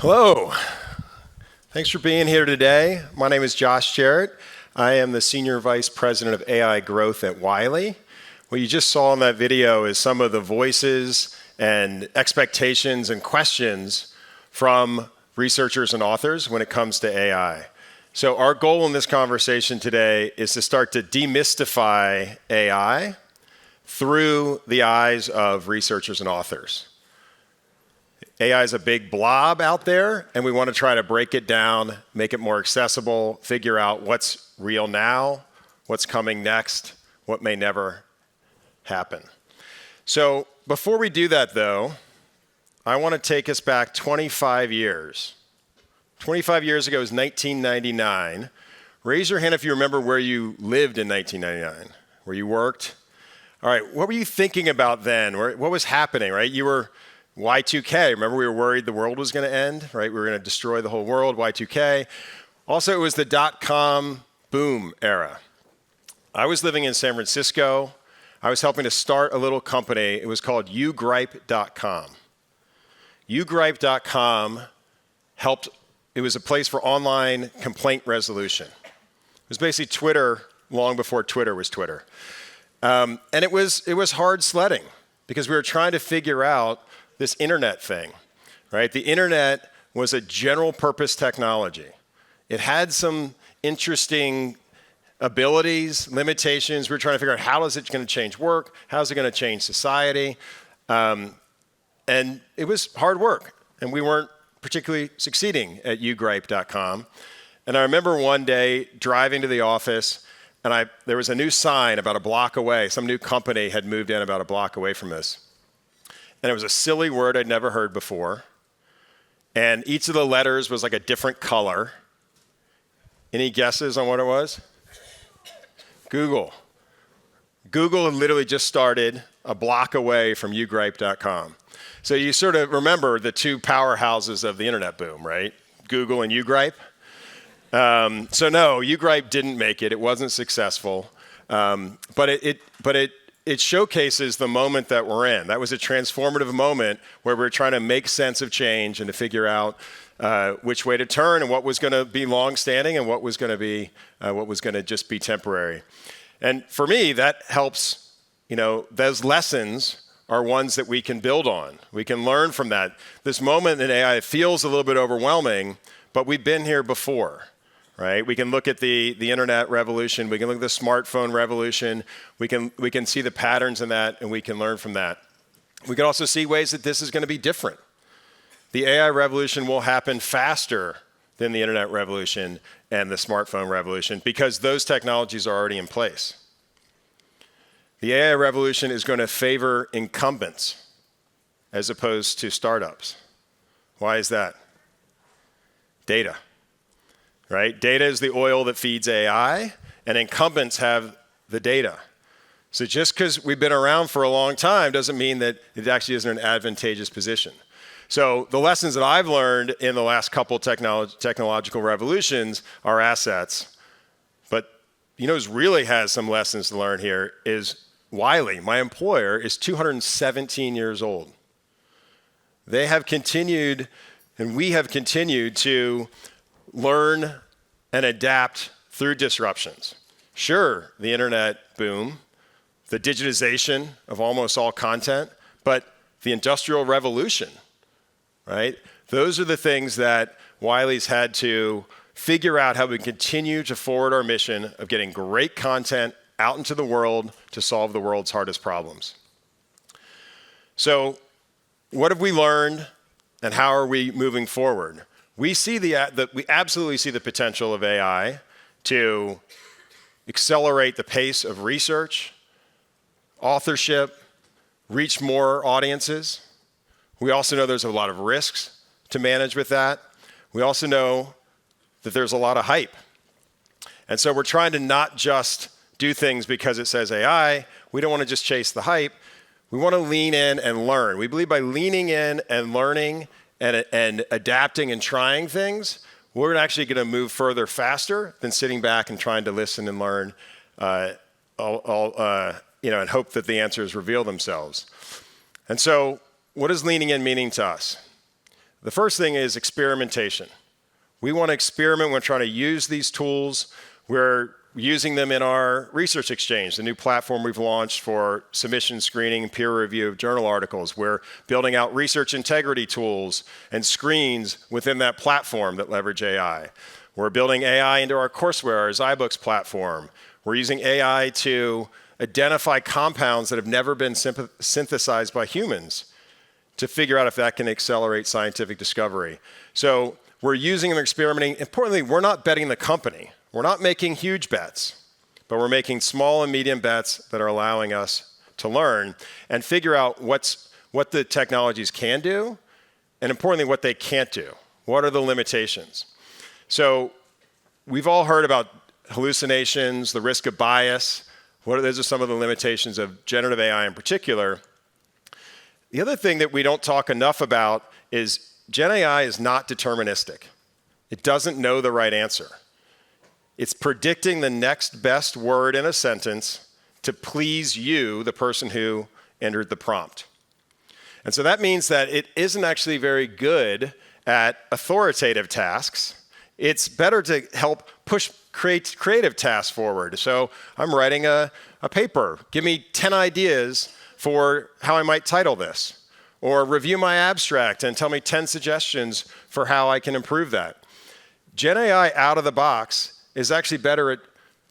Hello. Thanks for being here today. My name is Jarrett. I am the Senior Vice President of AI Growth at Wiley. What you just saw in that video is some of the voices and expectations and questions from researchers and authors when it comes to AI. So our goal in this conversation today is to start to demystify AI through the eyes of researchers and authors. AI is a big blob out there, and we want to try to break it down, make it more accessible, figure out what's real now, what's coming next, what may never happen. So before we do that, though, I want to take us back 25 years. 25 years ago was 1999. Raise your hand if you remember where you lived in 1999, where you worked. All right, what were you thinking about then? What was happening, right? You were Y2K. Remember, we were worried the world was going to end, right? We were going to destroy the whole world, Y2K. Also, it was the dot-com boom era. I was living in San Francisco. I was helping to start a little company. It was called ugripe.com. Ugripe.com helped. It was a place for online complaint resolution. It was basically Twitter long before Twitter was Twitter. And it was hard sledding because we were trying to figure out this internet thing, right? The internet was a general purpose technology. It had some interesting abilities, limitations. We were trying to figure out how is it going to change work? How is it going to change society? And it was hard work, and we weren't particularly succeeding at ugripe.com. And I remember one day driving to the office, and there was a new sign about a block away. Some new company had moved in about a block away from us. And it was a silly word I'd never heard before. And each of the letters was like a different color. Any guesses on what it was? Google. Google had literally just started a block away from ugripe.com. So you sort of remember the two powerhouses of the internet boom, right? Google and Ugripe. So no, Ugripe didn't make it. It wasn't successful. But it showcases the moment that we're in. That was a transformative moment where we're trying to make sense of change and to figure out which way to turn and what was going to be long-standing and what was going to just be temporary. And for me, that helps. Those lessons are ones that we can build on. We can learn from that. This moment in AI feels a little bit overwhelming, but we've been here before. Right? We can look at the internet revolution. We can look at the smartphone revolution. We can see the patterns in that, and we can learn from that. We can also see ways that this is going to be different. The AI revolution will happen faster than the internet revolution and the smartphone revolution because those technologies are already in place. The AI revolution is going to favor incumbents as opposed to startups. Why is that? Data. Right? Data is the oil that feeds AI, and incumbents have the data. So just because we've been around for a long time doesn't mean that it actually isn't an advantageous position. So the lessons that I've learned in the last couple technological revolutions are assets. But who's really has some lessons to learn here is Wiley. My employer is 217 years old. They have continued, and we have continued to learn and adapt through disruptions. Sure, the internet boom, the digitization of almost all content, but the industrial revolution, right? Those are the things that Wiley's had to figure out how we continue to forward our mission of getting great content out into the world to solve the world's hardest problems. So what have we learned, and how are we moving forward? We absolutely see the potential of AI to accelerate the pace of research, authorship, reach more audiences. We also know there's a lot of risks to manage with that. We also know that there's a lot of hype. And so we're trying to not just do things because it says AI. We don't want to just chase the hype. We want to lean in and learn. We believe by leaning in and learning and adapting and trying things, we're actually going to move further faster than sitting back and trying to listen and learn, and hope that the answers reveal themselves. And so, what does leaning in mean to us? The first thing is experimentation. We want to experiment. We're trying to use these tools. We're using them in our research exchange, the new platform we've launched for submission screening and peer review of journal articles. We're building out research integrity tools and screens within that platform that leverage AI. We're building AI into our courseware, our iBooks platform. We're using AI to identify compounds that have never been synthesized by humans to figure out if that can accelerate scientific discovery. So we're using and experimenting. Importantly, we're not betting the company. We're not making huge bets, but we're making small and medium bets that are allowing us to learn and figure out what the technologies can do, and importantly, what they can't do. What are the limitations? So we've all heard about hallucinations, the risk of bias. Those are some of the limitations of generative AI in particular. The other thing that we don't talk enough about is Gen AI is not deterministic. It doesn't know the right answer. It's predicting the next best word in a sentence to please you, the person who entered the prompt. And so that means that it isn't actually very good at authoritative tasks. It's better to help push creative tasks forward. So I'm writing a paper. Give me 10 ideas for how I might title this. Or review my abstract and tell me 10 suggestions for how I can improve that. Gen AI out of the box is actually better at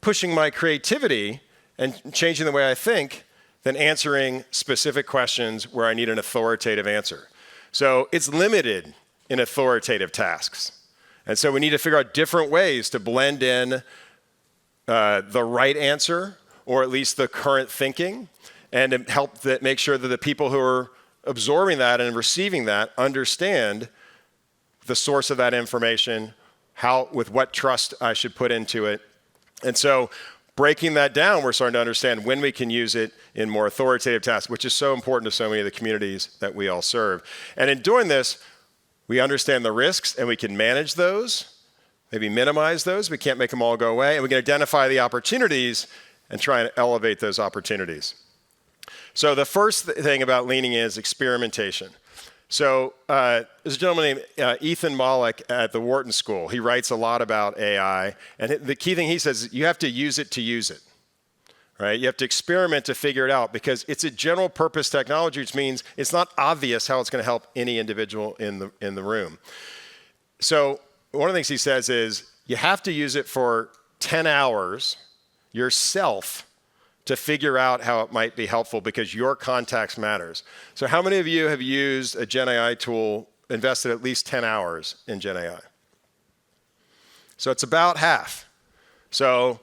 pushing my creativity and changing the way I think than answering specific questions where I need an authoritative answer. So it's limited in authoritative tasks. And so we need to figure out different ways to blend in the right answer, or at least the current thinking, and to help make sure that the people who are absorbing that and receiving that understand the source of that information, with what trust I should put into it. And so breaking that down, we're starting to understand when we can use it in more authoritative tasks, which is so important to so many of the communities that we all serve. And in doing this, we understand the risks and we can manage those, maybe minimize those. We can't make them all go away. And we can identify the opportunities and try and elevate those opportunities. So the first thing about leaning in is experimentation. So there's a gentleman named Ethan Mollick at the Wharton School. He writes a lot about AI. And the key thing he says is you have to use it, right? You have to experiment to figure it out because it's a general purpose technology, which means it's not obvious how it's going to help any individual in the room. So one of the things he says is you have to use it for 10 hours yourself to figure out how it might be helpful because your context matters. So how many of you have used a Gen AI tool, invested at least 10 hours in Gen AI? So it's about half. So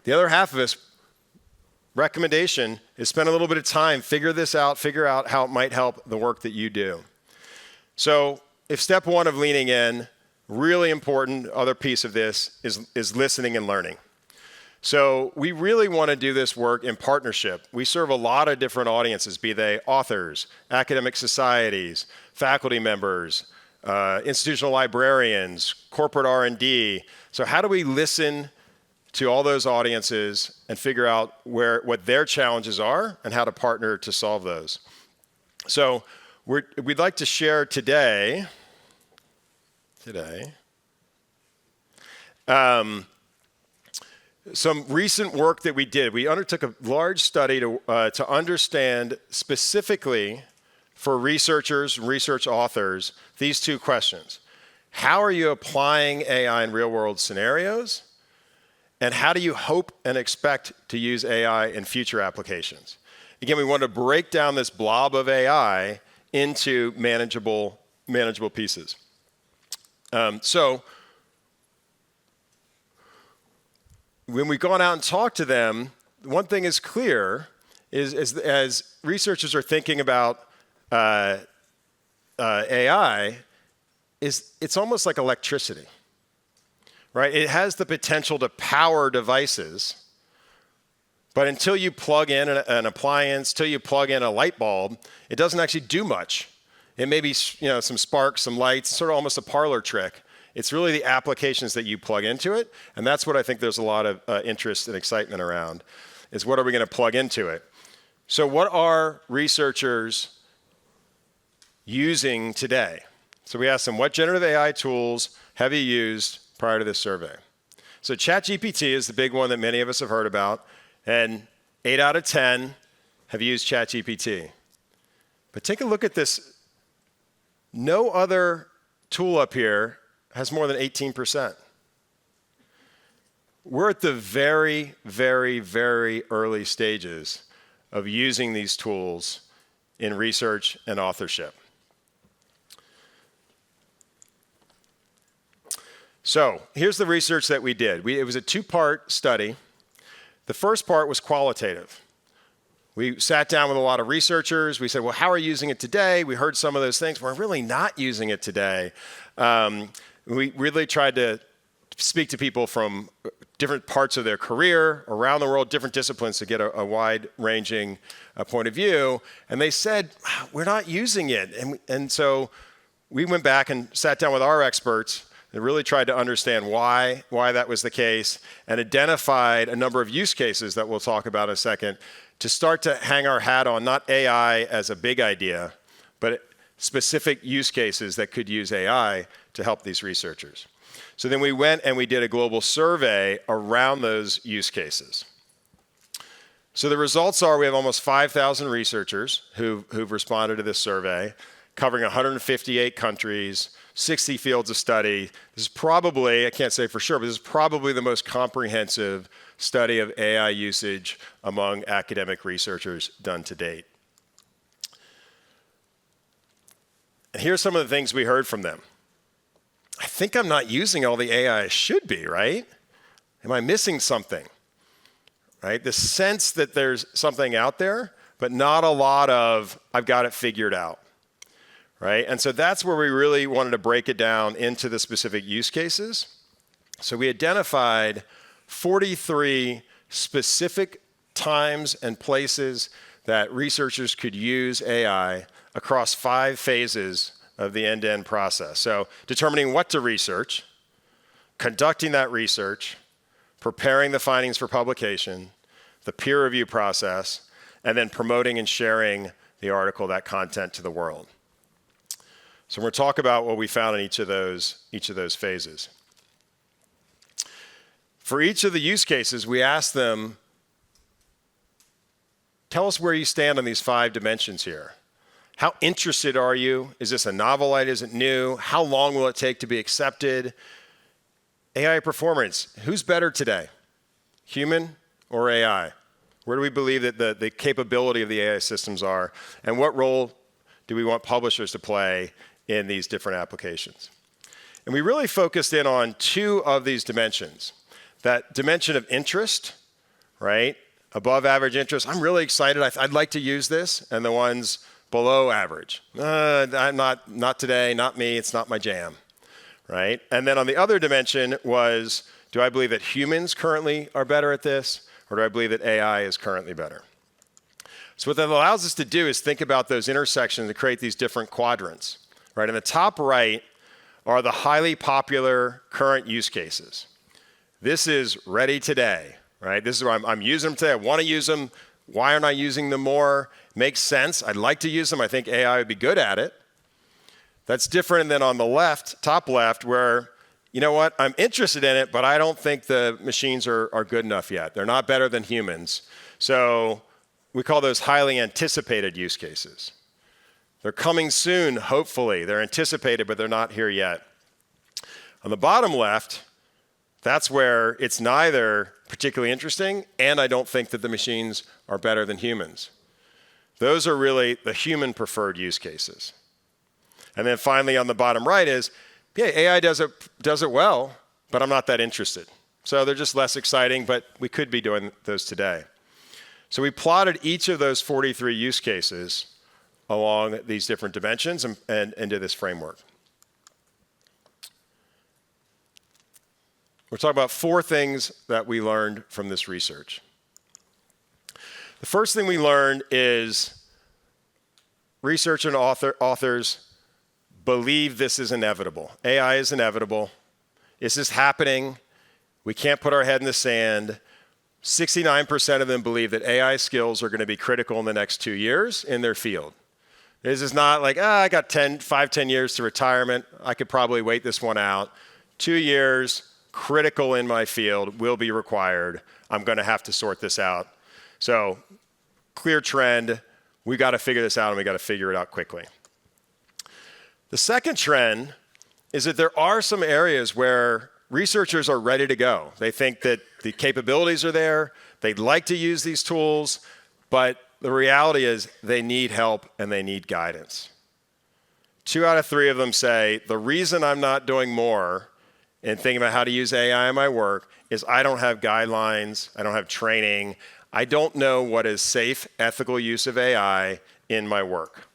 the other half of this recommendation is spend a little bit of time, figure this out, figure out how it might help the work that you do. So if step one of leaning in, really important other piece of this is listening and learning. So we really want to do this work in partnership. We serve a lot of different audiences, be they authors, academic societies, faculty members, institutional librarians, corporate R&D. So how do we listen to all those audiences and figure out what their challenges are and how to partner to solve those? So we'd like to share today some recent work that we did. We undertook a large study to understand specifically for researchers and research authors these two questions. How are you applying AI in real-world scenarios? And how do you hope and expect to use AI in future applications? Again, we want to break down this blob of AI into manageable pieces. So when we've gone out and talked to them, one thing is clear is as researchers are thinking about AI, it's almost like electricity, right? It has the potential to power devices, but until you plug in an appliance, till you plug in a light bulb, it doesn't actually do much. It may be some sparks, some lights, sort of almost a parlor trick. It's really the applications that you plug into it, and that's what I think there's a lot of interest and excitement around, is what are we going to plug into it? So what are researchers using today So we asked them, what generative AI tools have you used prior to this survey? So ChatGPT is the big one that many of us have heard about, and 8 out of 10 have used ChatGPT. But take a look at this. No other tool up here has more than 18%. We're at the very, very, very early stages of using these tools in research and authorship. So here's the research that we did. It was a 2-part study. The first part was qualitative. We sat down with a lot of researchers. We said, well, how are you using it today? We heard some of those things. We're really not using it today. We really tried to speak to people from different parts of their career, around the world, different disciplines to get a wide-ranging point of view. And they said, we're not using it. And so we went back and sat down with our experts and really tried to understand why that was the case, and identified a number of use cases that we'll talk about in a second to start to hang our hat on, not AI as a big idea, but specific use cases that could use AI to help these researchers. So then we went and we did a global survey around those use cases. So the results are we have almost 5,000 researchers who've responded to this survey, covering 158 countries, 60 fields of study. This is probably, I can't say for sure, but this is probably the most comprehensive study of AI usage among academic researchers done to date. And here's some of the things we heard from them. I think I'm not using all the AI I should be, right? Am I missing something? Right? The sense that there's something out there, but not a lot of, I've got it figured out. Right? And so that's where we really wanted to break it down into the specific use cases. So we identified 43 specific times and places that researchers could use AI across 5 phases of the end-to-end process. So determining what to research, conducting that research, preparing the findings for publication, the peer review process, and then promoting and sharing the article, that content to the world. So we're going to talk about what we found in each of those phases. For each of the use cases, we asked them, tell us where you stand on these 5 dimensions here. How interested are you? Is this a novel idea? Is it new? How long will it take to be accepted? AI performance, who's better today? Human or AI? Where do we believe that the capability of the AI systems are? And what role do we want publishers to play in these different applications? And we really focused in on 2 of these dimensions. That dimension of interest, right? Above average interest. I'm really excited. I'd like to use this. And the ones below average. I'm not today, not me. It's not my jam, right? And then on the other dimension was, do I believe that humans currently are better at this? Or do I believe that AI is currently better? So what that allows us to do is think about those intersections and create these different quadrants. Right, in the top right are the highly popular current use cases. This is ready today, right? This is where I'm using them today. I want to use them. Why aren't I using them more? Makes sense. I'd like to use them. I think AI would be good at it. That's different than on the left, top left, where, you know what, I'm interested in it, but I don't think the machines are good enough yet. They're not better than humans. So we call those highly anticipated use cases. They're coming soon, hopefully. They're anticipated, but they're not here yet. On the bottom left, that's where it's neither particularly interesting, and I don't think that the machines are better than humans. Those are really the human-preferred use cases. And then finally, on the bottom right is, yeah, AI does it well, but I'm not that interested. So they're just less exciting, but we could be doing those today. So we plotted each of those 43 use cases along these different dimensions and into this framework. We're talking about 4 things that we learned from this research. The first thing we learned is research and authors believe this is inevitable. AI is inevitable. This is happening. We can't put our head in the sand. 69% of them believe that AI skills are going to be critical in the next 2 years in their field. This is not like, I got 10 years to retirement. I could probably wait this one out. 2 years, critical in my field, will be required. I'm going to have to sort this out. So clear trend. We got to figure this out, and we got to figure it out quickly. The second trend is that there are some areas where researchers are ready to go. They think that the capabilities are there. They'd like to use these tools, but the reality is they need help and they need guidance. 2 out of 3 of them say, the reason I'm not doing more in thinking about how to use AI in my work is I don't have guidelines, I don't have training, I don't know what is safe, ethical use of AI in my work.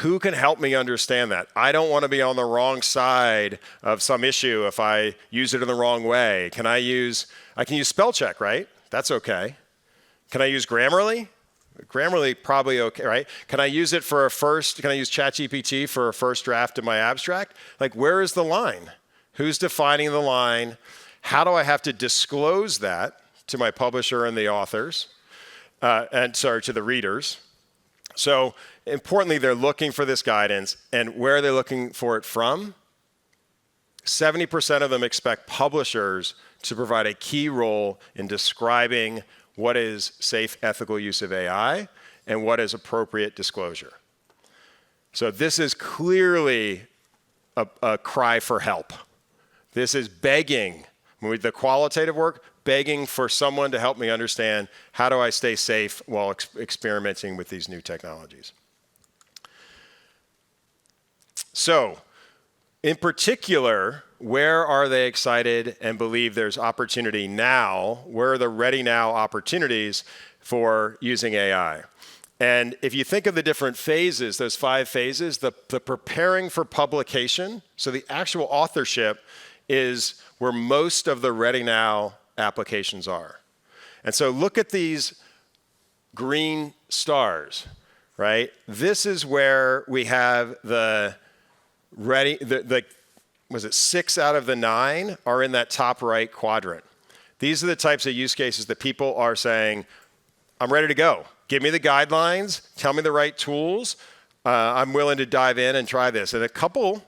Who can help me understand that? I don't want to be on the wrong side of some issue if I use it in the wrong way. I can use spell check, right? That's okay. Can I use Grammarly? Grammarly probably okay, right? Can I use ChatGPT for a first draft of my abstract? Like, where is the line? Who's defining the line? How do I have to disclose that to my publisher and the authors? To the readers. So importantly, they're looking for this guidance, and where are they looking for it from? 70% of them expect publishers to provide a key role in describing what is safe, ethical use of AI, and what is appropriate disclosure. So this is clearly a cry for help. This is begging, with the qualitative work, begging for someone to help me understand how do I stay safe while experimenting with these new technologies. So, in particular, where are they excited and believe there's opportunity now? Where are the ready now opportunities for using AI? And if you think of the different phases, those 5 phases, the preparing for publication, so the actual authorship is where most of the ready now applications are. And so look at these green stars, right? This is where we have was it 6 out of the 9 are in that top right quadrant. These are the types of use cases that people are saying, I'm ready to go. Give me the guidelines, tell me the right tools. I'm willing to dive in and try this. And a couple,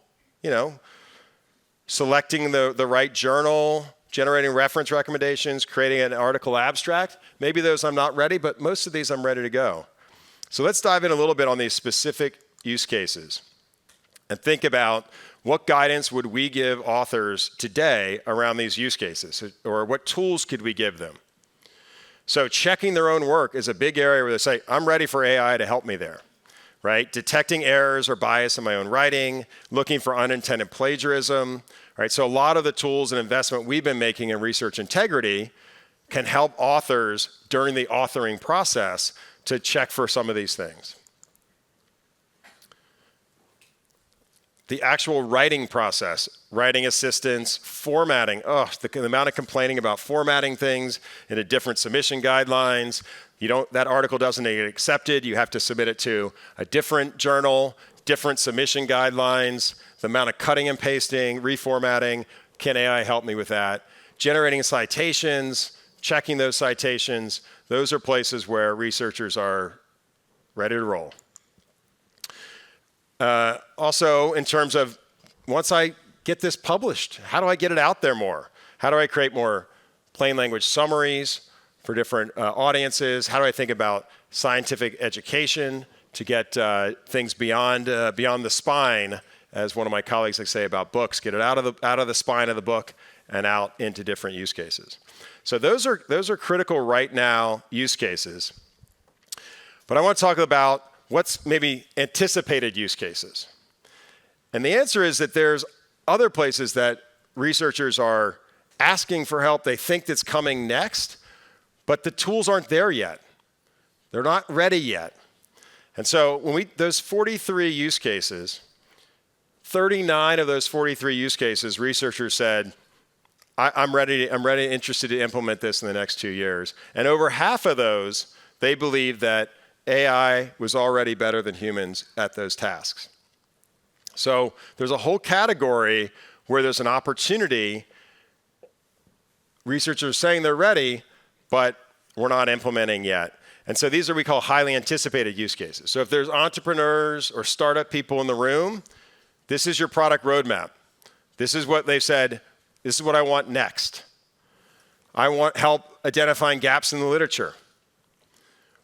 selecting the right journal, generating reference recommendations, creating an article abstract. Maybe those I'm not ready, but most of these I'm ready to go. So let's dive in a little bit on these specific use cases and think about what guidance would we give authors today around these use cases, or what tools could we give them? So checking their own work is a big area where they say, I'm ready for AI to help me there, right? Detecting errors or bias in my own writing, looking for unintended plagiarism, right? So a lot of the tools and investment we've been making in research integrity can help authors during the authoring process to check for some of these things. The actual writing process, writing assistance, formatting. The amount of complaining about formatting things into different submission guidelines. That article doesn't get accepted. You have to submit it to a different journal, different submission guidelines. The amount of cutting and pasting, reformatting. Can AI help me with that? Generating citations, checking those citations. Those are places where researchers are ready to roll. Also, in terms of once I get this published, how do I get it out there more? How do I create more plain language summaries for different audiences? How do I think about scientific education to get things beyond the spine, as one of my colleagues like say about books, get it out of the spine of the book and out into different use cases. So those are critical right now use cases. But I want to talk about what's maybe anticipated use cases. And the answer is that there's other places that researchers are asking for help. They think that's coming next, but the tools aren't there yet. They're not ready yet. And so those 43 use cases, 39 of those 43 use cases, researchers said, I'm interested to implement this in the next 2 years. And over half of those, they believe that AI was already better than humans at those tasks. So there's a whole category where there's an opportunity. Researchers are saying they're ready, but we're not implementing yet. And so these are what we call highly anticipated use cases. So if there's entrepreneurs or startup people in the room, this is your product roadmap. This is what they've said, this is what I want next. I want help identifying gaps in the literature.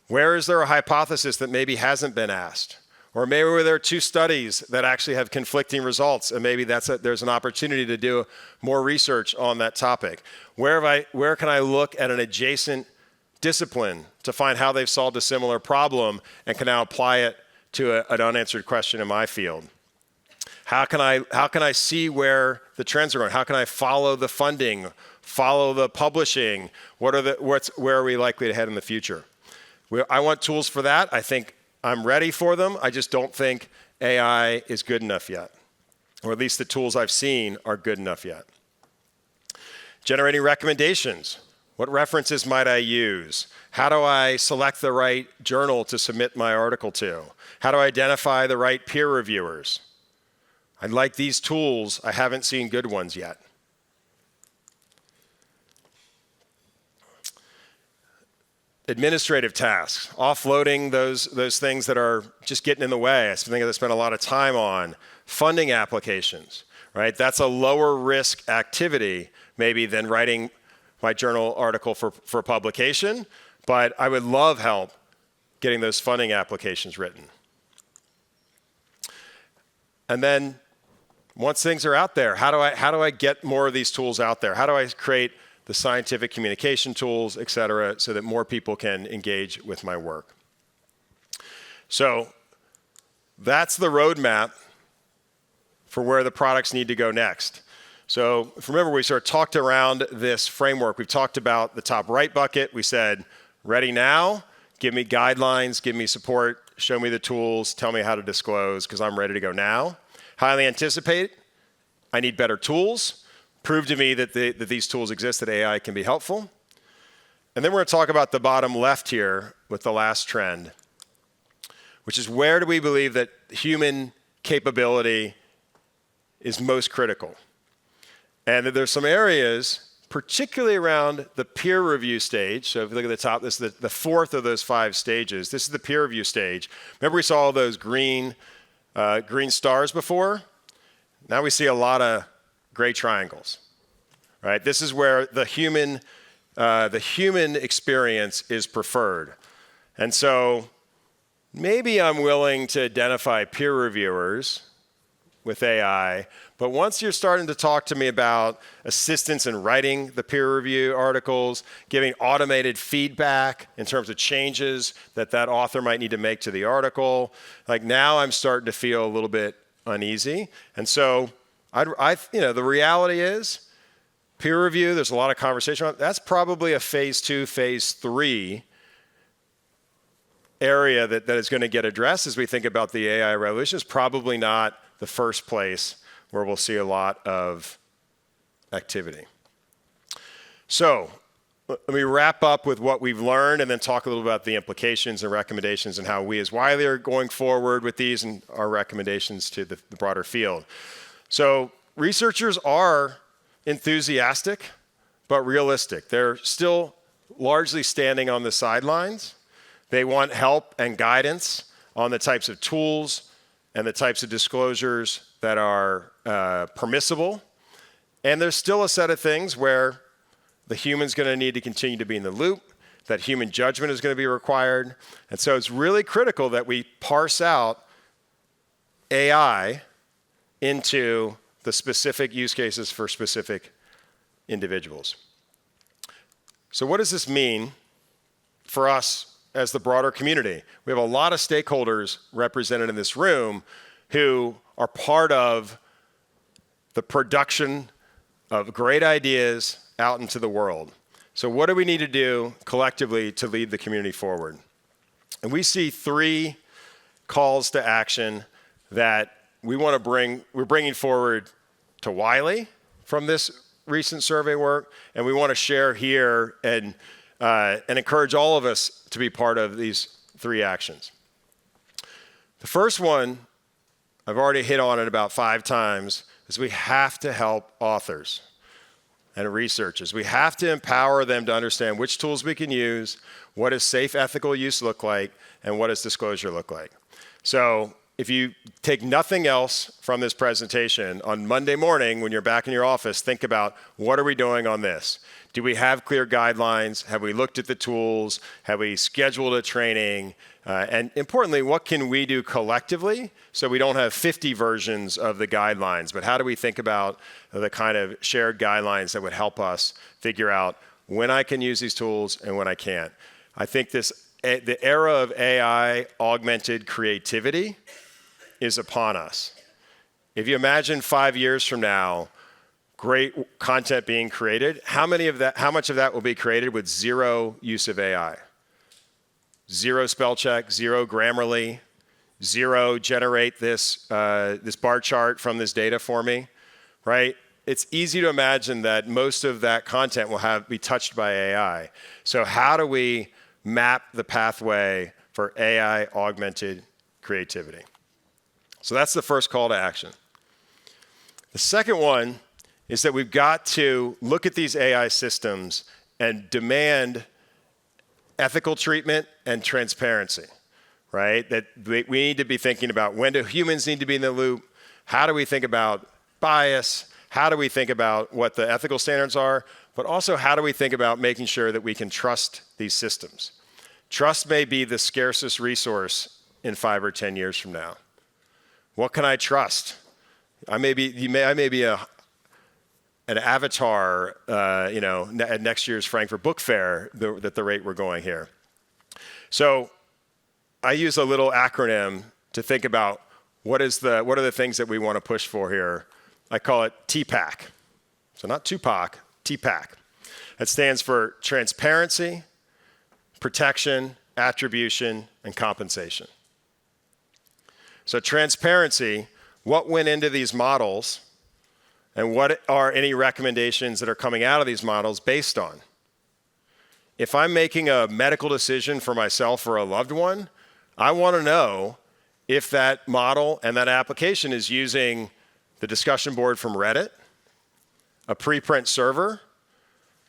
Where is there a hypothesis that maybe hasn't been asked? Or maybe where there are two studies that actually have conflicting results, and maybe there's an opportunity to do more research on that topic. Where can I look at an adjacent discipline to find how they've solved a similar problem and can now apply it to an unanswered question in my field? How can I see where the trends are going? How can I follow the funding, follow the publishing? Where are we likely to head in the future? I want tools for that. I think I'm ready for them. I just don't think AI is good enough yet, or at least the tools I've seen are good enough yet. Generating recommendations. What references might I use? How do I select the right journal to submit my article to? How do I identify the right peer reviewers? I like these tools. I haven't seen good ones yet. Administrative tasks, offloading those things that are just getting in the way. I think I spent a lot of time on funding applications, right? That's a lower risk activity maybe than writing my journal article for publication, but I would love help getting those funding applications written. And then once things are out there, how do I get more of these tools out there? How do I create the scientific communication tools, et cetera, so that more people can engage with my work? So that's the roadmap for where the products need to go next. So if you remember, we sort of talked around this framework. We've talked about the top right bucket. We said, ready now, give me guidelines, give me support, show me the tools, tell me how to disclose, because I'm ready to go now. Highly anticipate, I need better tools. Prove to me that these tools exist, that AI can be helpful. And then we're going to talk about the bottom left here with the last trend, which is where do we believe that human capability is most critical? And there's some areas, particularly around the peer review stage. So if you look at the top, this is the fourth of those 5 stages. This is the peer review stage. Remember we saw all those green stars before? Now we see a lot of gray triangles, right? This is where the human experience is preferred. And so maybe I'm willing to identify peer reviewers with AI, but once you're starting to talk to me about assistance in writing the peer review articles, giving automated feedback in terms of changes that author might need to make to the article, like now I'm starting to feel a little bit uneasy. And so the reality is, peer review, there's a lot of conversation on it. That's probably a phase 2, phase 3 area that is going to get addressed as we think about the AI revolution. It's probably not the first place where we'll see a lot of activity. So let me wrap up with what we've learned and then talk a little about the implications and recommendations and how we as Wiley are going forward with these and our recommendations to the broader field. So researchers are enthusiastic, but realistic. They're still largely standing on the sidelines. They want help and guidance on the types of tools and the types of disclosures that are permissible. And there's still a set of things where the human's going to need to continue to be in the loop, that human judgment is going to be required. And so it's really critical that we parse out AI into the specific use cases for specific individuals. So what does this mean for us as the broader community? We have a lot of stakeholders represented in this room who are part of the production of great ideas out into the world. So what do we need to do collectively to lead the community forward? And we see 3 calls to action that we're bringing forward to Wiley from this recent survey work, and we want to share here and encourage all of us to be part of these 3 actions. The first one, I've already hit on it about 5 times, is we have to help authors. and researchers. We have to empower them to understand which tools we can use, what does safe ethical use look like, and what does disclosure look like. So if you take nothing else from this presentation, on Monday morning when you're back in your office, think about, what are we doing on this? Do we have clear guidelines? Have we looked at the tools? Have we scheduled a training? And importantly, what can we do collectively so we don't have 50 versions of the guidelines, but how do we think about the kind of shared guidelines that would help us figure out when I can use these tools and when I can't? I think the era of AI augmented creativity is upon us. If you imagine 5 years from now, great content being created, how much of that will be created with zero use of AI? Zero spell check, zero Grammarly, zero generate this bar chart from this data for me, right? It's easy to imagine that most of that content will be touched by AI. So how do we map the pathway for AI augmented creativity? So that's the first call to action. The second one is that we've got to look at these AI systems and demand ethical treatment and transparency, right? That we need to be thinking about, when do humans need to be in the loop? How do we think about bias? How do we think about what the ethical standards are? But also, how do we think about making sure that we can trust these systems? Trust may be the scarcest resource in 5 or 10 years from now. What can I trust? I may be an avatar, at next year's Frankfurt Book Fair at the rate we're going here. So I use a little acronym to think about what are the things that we want to push for here. I call it TPAC. So not Tupac, TPAC. That stands for transparency, protection, attribution, and compensation. So transparency, what went into these models, and what are any recommendations that are coming out of these models based on? If I'm making a medical decision for myself or a loved one, I want to know if that model and that application is using the discussion board from Reddit, a preprint server,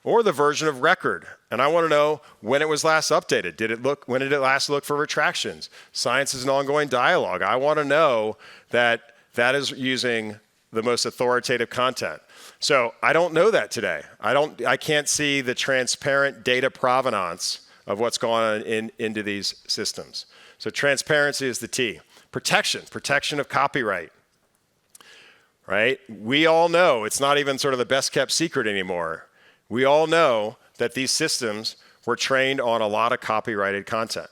or the version of record. And I want to know when it was last updated. When did it last look for retractions? Science is an ongoing dialogue. I want to know that that is using the most authoritative content. So I don't know that today. I can't see the transparent data provenance of what's going on into these systems. So transparency is the T. Protection of copyright, right? We all know it's not even sort of the best kept secret anymore. We all know that these systems were trained on a lot of copyrighted content.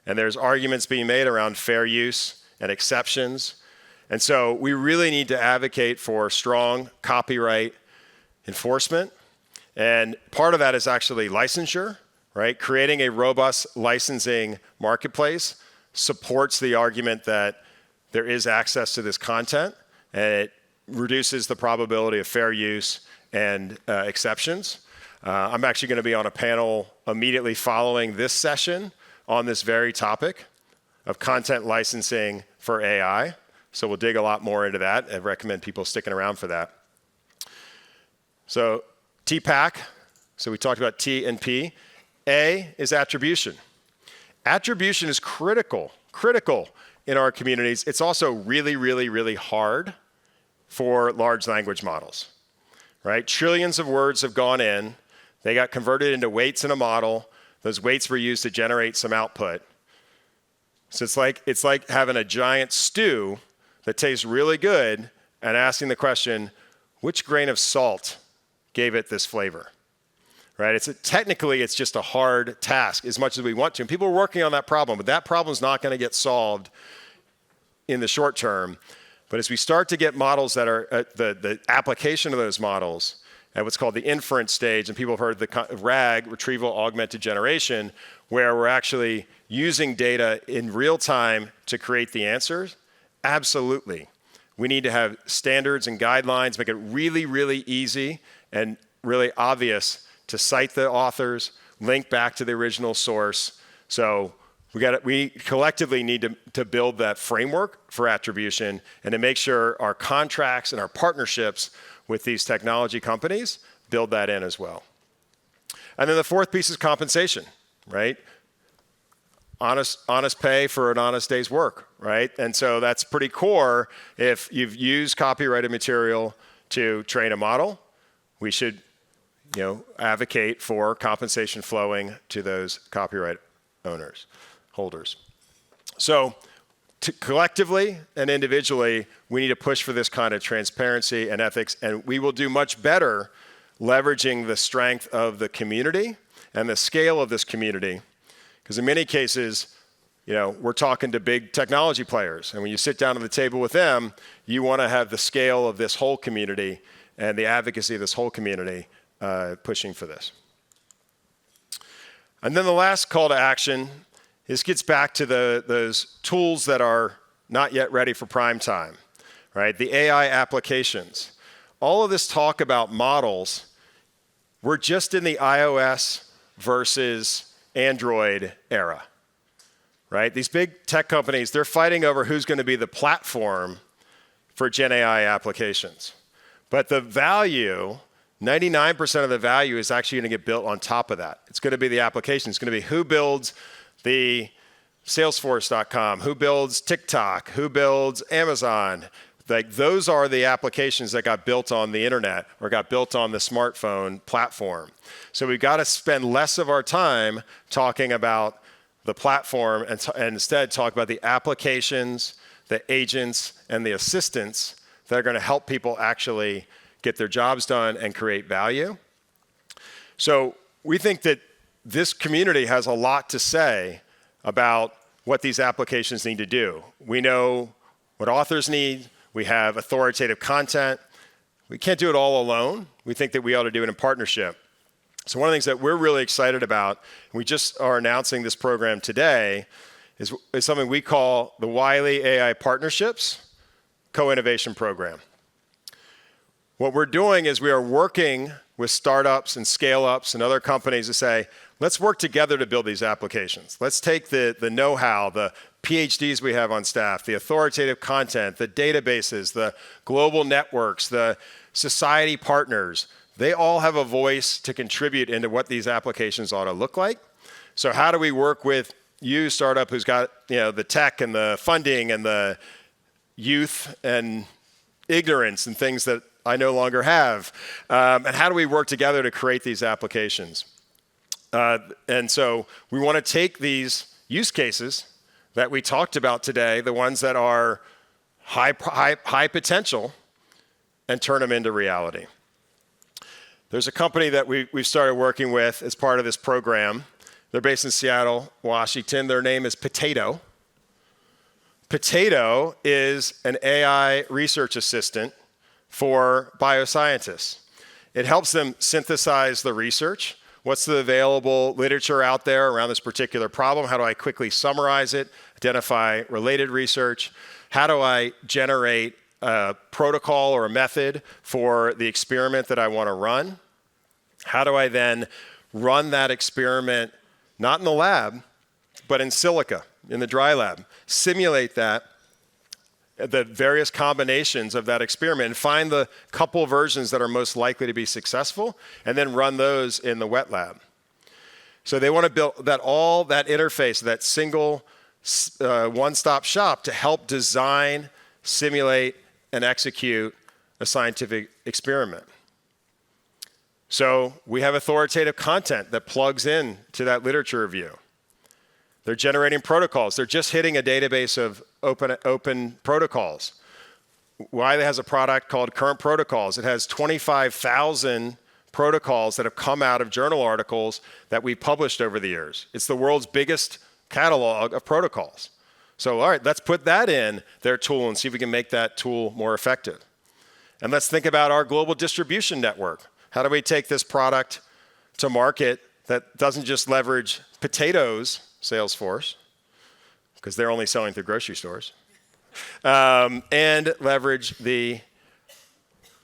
And there's arguments being made around fair use and exceptions. And so we really need to advocate for strong copyright enforcement. And part of that is actually licensure, right? Creating a robust licensing marketplace supports the argument that there is access to this content, and it reduces the probability of fair use and exceptions. I'm actually going to be on a panel immediately following this session on this very topic of content licensing for AI. So we'll dig a lot more into that. I recommend people sticking around for that. So TPAC, so we talked about T and P. A is attribution. Attribution is critical in our communities. It's also really, really, really hard for large language models, right? Trillions of words have gone in. They got converted into weights in a model. Those weights were used to generate some output. So it's like having a giant stew that tastes really good and asking the question, which grain of salt gave it this flavor, right? Technically, it's just a hard task as much as we want to. And people are working on that problem, but that problem is not going to get solved in the short term. But as we start to get models that are the application of those models at what's called the inference stage, and people have heard the RAG, retrieval augmented generation, where we're actually using data in real time to create the answers, absolutely. We need to have standards and guidelines, make it really, really easy and really obvious to cite the authors, link back to the original source. So we collectively need to build that framework for attribution and to make sure our contracts and our partnerships with these technology companies build that in as well. And then the fourth piece is compensation, right? Honest pay for an honest day's work, right? And so that's pretty core. If you've used copyrighted material to train a model, we should, advocate for compensation flowing to those copyright holders. So collectively and individually, we need to push for this kind of transparency and ethics, and we will do much better leveraging the strength of the community and the scale of this community. Because in many cases, we're talking to big technology players, and when you sit down at the table with them, you want to have the scale of this whole community and the advocacy of this whole community pushing for this. And then the last call to action, this gets back to those tools that are not yet ready for prime time, right? The AI applications. All of this talk about models, we're just in the iOS versus Android era, right? These big tech companies, they're fighting over who's going to be the platform for Gen AI applications. But the value, 99% of the value is actually going to get built on top of that. It's going to be the application. It's going to be who builds the Salesforce.com, who builds TikTok, who builds Amazon. Like those are the applications that got built on the internet or got built on the smartphone platform. So we've got to spend less of our time talking about the platform and instead talk about the applications, the agents, and the assistants that are going to help people actually get their jobs done and create value. So we think that this community has a lot to say about what these applications need to do. We know what authors need. We have authoritative content. We can't do it all alone. We think that we ought to do it in partnership. So one of the things that we're really excited about, and we just are announcing this program today, is something we call the Wiley AI Partnerships Co-Innovation Program. What we're doing is we are working with startups and scale-ups and other companies to say, let's work together to build these applications. Let's take the know-how, the PhDs we have on staff, the authoritative content, the databases, the global networks, the society partners. They all have a voice to contribute into what these applications ought to look like. So how do we work with you, startup, who's got the tech and the funding and the youth and ignorance and things that I no longer have? And how do we work together to create these applications? And so we want to take these use cases that we talked about today, the ones that are high potential, and turn them into reality. There's a company that we've started working with as part of this program. They're based in Seattle, Washington. Their name is Potato. Potato is an AI research assistant for bioscientists. It helps them synthesize the research. What's the available literature out there around this particular problem? How do I quickly summarize it, identify related research? How do I generate a protocol or a method for the experiment that I want to run? How do I then run that experiment, not in the lab, but in silica, in the dry lab? Simulate that, the various combinations of that experiment, and find the couple versions that are most likely to be successful, and then run those in the wet lab. So they want to build that interface, that single one-stop shop to help design, simulate, and execute a scientific experiment. So we have authoritative content that plugs in to that literature review. They're generating protocols. They're just hitting a database of open protocols. Wiley has a product called Current Protocols. It has 25,000 protocols that have come out of journal articles that we've published over the years. It's the world's biggest catalog of protocols. So, all right, let's put that in their tool and see if we can make that tool more effective. And let's think about our global distribution network. How do we take this product to market that doesn't just leverage Potato's sales force, because they're only selling through grocery stores, and leverage the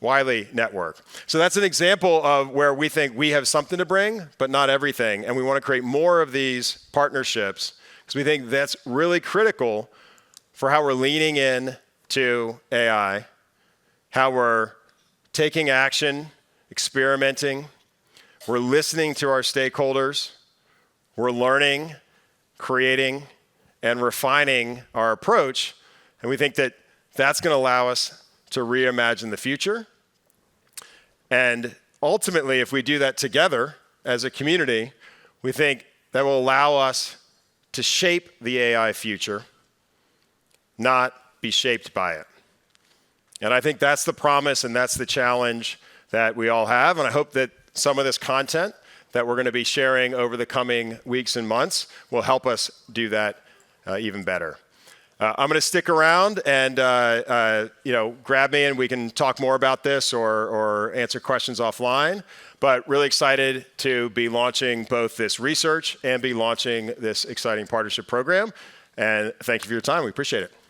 Wiley network. So that's an example of where we think we have something to bring, but not everything. And we want to create more of these partnerships because we think that's really critical for how we're leaning in to AI, how we're taking action experimenting, we're listening to our stakeholders, we're learning, creating, and refining our approach. And we think that that's going to allow us to reimagine the future. And ultimately, if we do that together as a community, we think that will allow us to shape the AI future, not be shaped by it. And I think that's the promise and that's the challenge that we all have. And I hope that some of this content that we're going to be sharing over the coming weeks and months will help us do that even better. I'm going to stick around and grab me and we can talk more about this or answer questions offline. But really excited to be launching both this research and be launching this exciting partnership program. And thank you for your time. We appreciate it.